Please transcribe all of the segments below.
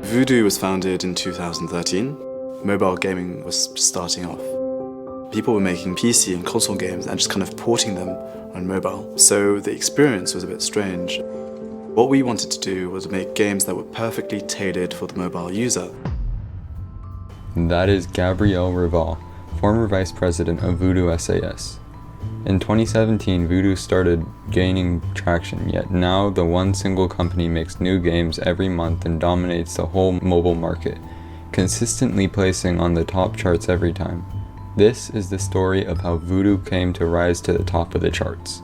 Voodoo was founded in 2013. Mobile gaming was just starting off. People were making PC and console games and just kind of porting them on mobile. So the experience was a bit strange. What we wanted to do was make games that were perfectly tailored for the mobile user. That is Gabriel Rival, former vice president of Voodoo SAS. In 2017, Voodoo started gaining traction, yet now the one single company makes new games every month and dominates the whole mobile market, consistently placing on the top charts every time. This is the story of how Voodoo came to rise to the top of the charts.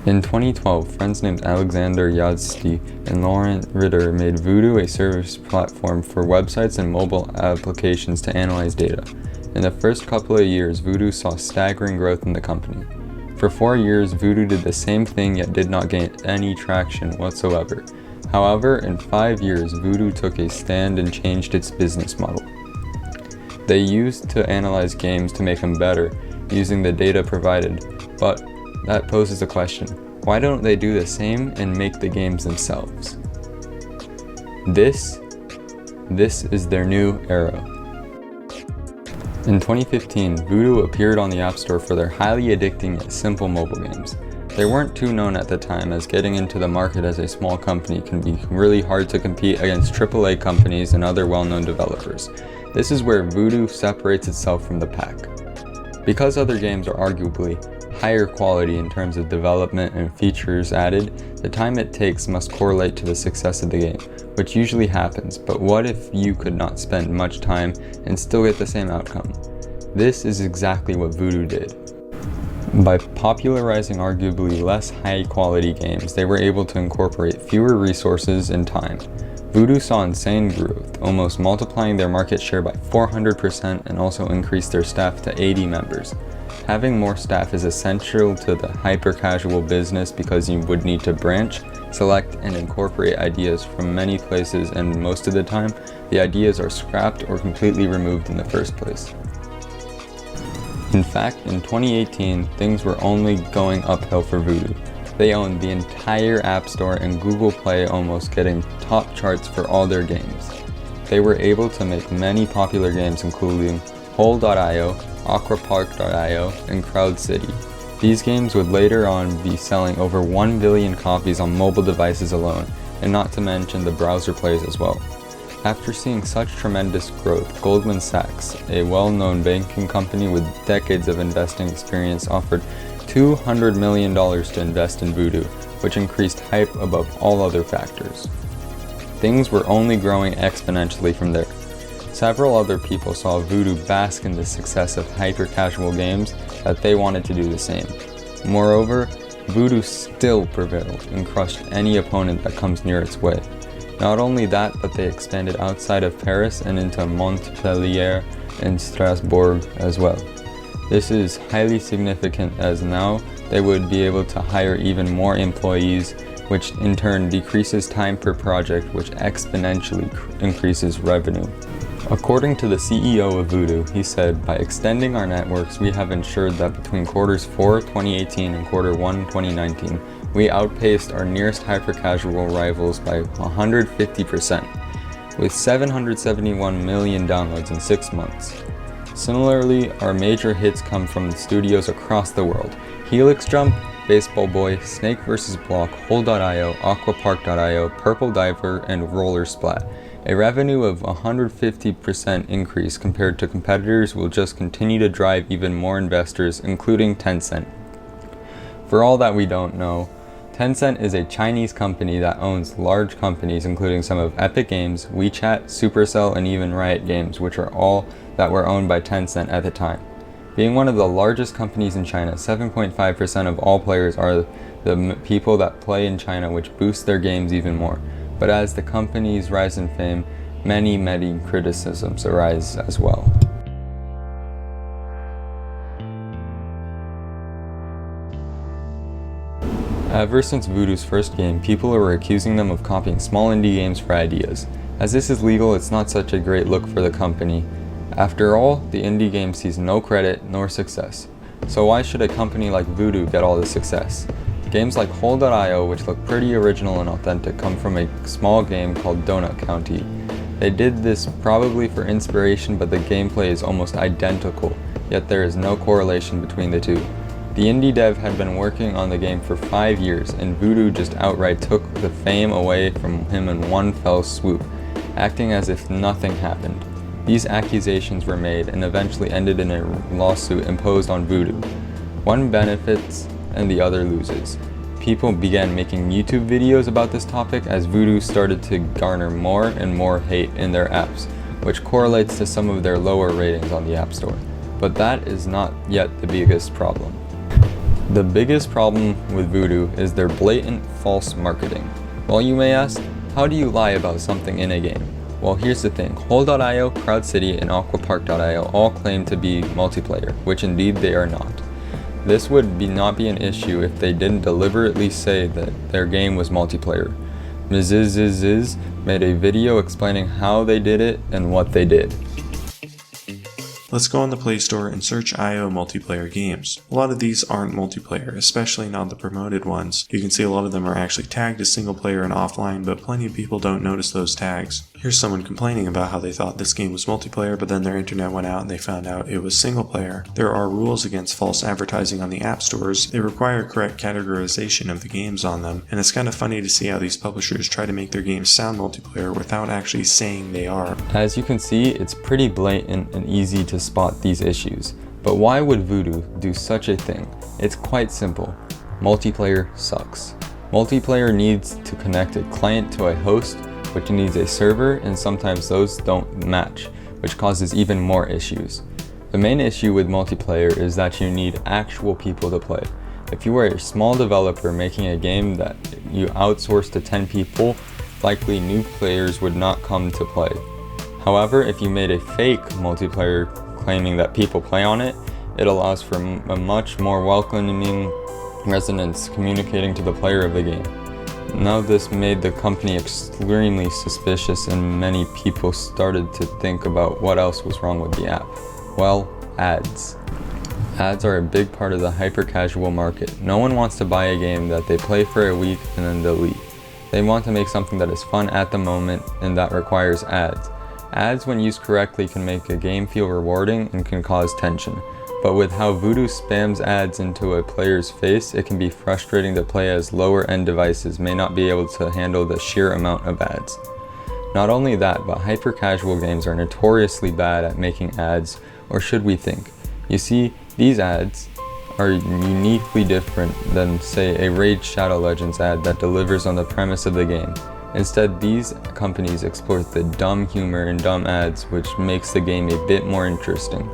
In 2012, friends named Alexander Yazdi and Laurent Ritter made Voodoo a service platform for websites and mobile applications to analyze data. In the first couple of years, Voodoo saw staggering growth in the company. For 4 years, Voodoo did the same thing yet did not gain any traction whatsoever. However, in 5 years, Voodoo took a stand and changed its business model. They used to analyze games to make them better, using the data provided, but that poses a question. Why don't they do the same and make the games themselves? This is their new era. In 2015, Voodoo appeared on the Appstore for their highly addicting yet simple mobile games. They weren't too known at the time, as getting into the market as a small company can be really hard to compete against AAA companies and other well-known developers. This is where Voodoo separates itself from the pack. Because other games are arguably higher quality in terms of development and features added, the time it takes must correlate to the success of the game, which usually happens, but what if you could not spend much time and still get the same outcome? This is exactly what Voodoo did. By popularizing arguably less high quality games, they were able to incorporate fewer resources and time. Voodoo saw insane growth, almost multiplying their market share by 400% and also increased their staff to 80 members. Having more staff is essential to the hyper-casual business because you would need to branch, select, and incorporate ideas from many places, and most of the time, the ideas are scrapped or completely removed in the first place. In fact, in 2018, things were only going uphill for Voodoo. They owned the entire App Store and Google Play, almost getting top charts for all their games. They were able to make many popular games including Hole.io, Aquapark.io, and Crowd City. These games would later on be selling over 1 billion copies on mobile devices alone, and not to mention the browser plays as well. After seeing such tremendous growth, Goldman Sachs, a well-known banking company with decades of investing experience, offered $200 million to invest in Voodoo, which increased hype above all other factors. Things were only growing exponentially from there. Several other people saw Voodoo bask in the success of hyper-casual games that they wanted to do the same. Moreover, Voodoo still prevailed and crushed any opponent that comes near its way. Not only that, but they expanded outside of Paris and into Montpellier and Strasbourg as well. This is highly significant as now they would be able to hire even more employees, which in turn decreases time per project, which exponentially increases revenue. According to the CEO of Voodoo, he said, "By extending our networks, we have ensured that between quarters 4 2018 and quarter 1 2019, we outpaced our nearest hyper-casual rivals by 150%, with 771 million downloads in 6 months. Similarly, our major hits come from studios across the world: Helix Jump, Baseball Boy, Snake vs. Block, Hole.io, Aquapark.io, Purple Diver, and Roller Splat. A revenue of 150% increase compared to competitors will just continue to drive even more investors, including Tencent. For all that we don't know, Tencent is a Chinese company that owns large companies including some of Epic Games, WeChat, Supercell, and even Riot Games, which are all that were owned by Tencent at the time. Being one of the largest companies in China, 7.5% of all players are the people that play in China, which boosts their games even more. But as the companies rise in fame, many criticisms arise as well. Ever since Voodoo's first game, people were accusing them of copying small indie games for ideas. As this is legal, it's not such a great look for the company. After all, the indie game sees no credit nor success. So why should a company like Voodoo get all the success? Games like Hole.io, which look pretty original and authentic, come from a small game called Donut County. They did this probably for inspiration, but the gameplay is almost identical, yet there is no correlation between the two. The indie dev had been working on the game for 5 years, and Voodoo just outright took the fame away from him in one fell swoop, acting as if nothing happened. These accusations were made and eventually ended in a lawsuit imposed on Voodoo. One benefits and the other loses. People began making YouTube videos about this topic as Voodoo started to garner more and more hate in their apps, which correlates to some of their lower ratings on the Appstore. But that is not yet the biggest problem. The biggest problem with Voodoo is their blatant false marketing. Well, you may ask, how do you lie about something in a game? Well, here's the thing. Hole.io, Crowd City, and Aquapark.io all claim to be multiplayer, which indeed they are not. This would not be an issue if they didn't deliberately say that their game was multiplayer. Mziz made a video explaining how they did it and what they did. Let's go on the Play Store and search IO multiplayer games. A lot of these aren't multiplayer, especially not the promoted ones. You can see a lot of them are actually tagged as single player and offline, but plenty of people don't notice those tags. Here's someone complaining about how they thought this game was multiplayer, but then their internet went out and they found out it was single player. There are rules against false advertising on the app stores. They require correct categorization of the games on them, and it's kind of funny to see how these publishers try to make their games sound multiplayer without actually saying they are. As you can see, it's pretty blatant and easy to spot these issues. But why would Voodoo do such a thing? It's quite simple. Multiplayer sucks. Multiplayer needs to connect a client to a host, which needs a server, and sometimes those don't match, which causes even more issues. The main issue with multiplayer is that you need actual people to play. If you were a small developer making a game that you outsource to 10 people, likely new players would not come to play. However, if you made a fake multiplayer claiming that people play on it, it allows for a much more welcoming resonance communicating to the player of the game. Now this made the company extremely suspicious, and many people started to think about what else was wrong with the app. Well, ads. Ads are a big part of the hyper-casual market. No one wants to buy a game that they play for a week and then delete. They want to make something that is fun at the moment, and that requires ads. Ads, when used correctly, can make a game feel rewarding and can cause tension. But with how Voodoo spams ads into a player's face, it can be frustrating to play as lower-end devices may not be able to handle the sheer amount of ads. Not only that, but hyper-casual games are notoriously bad at making ads, or should we think? You see, these ads are uniquely different than, say, a Raid Shadow Legends ad that delivers on the premise of the game. Instead, these companies exploit the dumb humor in dumb ads, which makes the game a bit more interesting.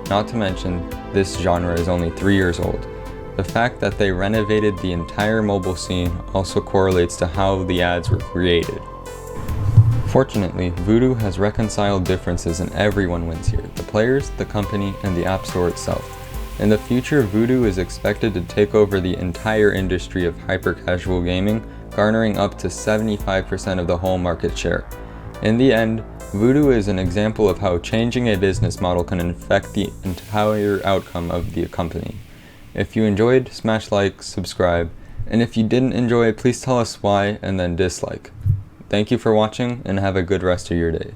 Not to mention, this genre is only 3 years old. The fact that they renovated the entire mobile scene also correlates to how the ads were created. Fortunately, Voodoo has reconciled differences and everyone wins here: the players, the company, and the App Store itself. In the future, Voodoo is expected to take over the entire industry of hyper-casual gaming, garnering up to 75% of the whole market share. In the end, Voodoo is an example of how changing a business model can affect the entire outcome of the company. If you enjoyed, smash like, subscribe, and if you didn't enjoy, please tell us why and then dislike. Thank you for watching, and have a good rest of your day.